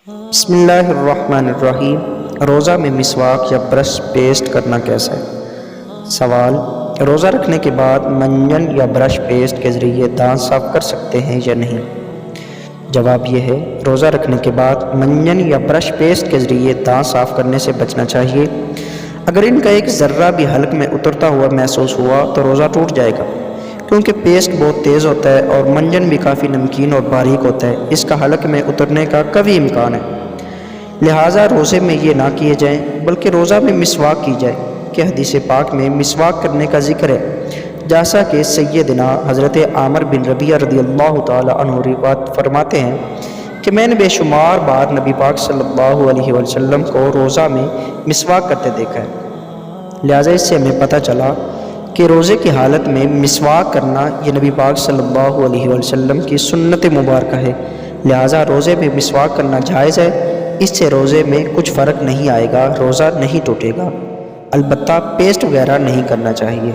بسم اللہ الرحمن الرحیم۔ روزہ میں مسواک یا برش پیسٹ کرنا کیسا ہے؟ سوال: روزہ رکھنے کے بعد منجن یا برش پیسٹ کے ذریعے دانت صاف کر سکتے ہیں یا نہیں؟ جواب یہ ہے، روزہ رکھنے کے بعد منجن یا برش پیسٹ کے ذریعے دانت صاف کرنے سے بچنا چاہیے۔ اگر ان کا ایک ذرہ بھی حلق میں اترتا ہوا محسوس ہوا تو روزہ ٹوٹ جائے گا، کیونکہ پیسٹ بہت تیز ہوتا ہے اور منجن بھی کافی نمکین اور باریک ہوتا ہے، اس کا حلق میں اترنے کا قوی امکان ہے۔ لہٰذا روزے میں یہ نہ کیے جائیں، بلکہ روزہ میں مسواک کی جائے کہ حدیث پاک میں مسواک کرنے کا ذکر ہے، جیسا کہ سیدنا حضرت عامر بن ربیعہ رضی اللہ تعالی عنہ روایت فرماتے ہیں کہ میں نے بے شمار بار نبی پاک صلی اللہ علیہ وسلم کو روزہ میں مسواک کرتے دیکھا ہے۔ لہٰذا اس سے ہمیں پتہ چلا کہ روزے کی حالت میں مسواک کرنا یہ نبی پاک صلی اللہ علیہ وسلم کی سنت مبارکہ ہے، لہٰذا روزے میں مسواک کرنا جائز ہے۔ اس سے روزے میں کچھ فرق نہیں آئے گا، روزہ نہیں ٹوٹے گا، البتہ پیسٹ وغیرہ نہیں کرنا چاہیے۔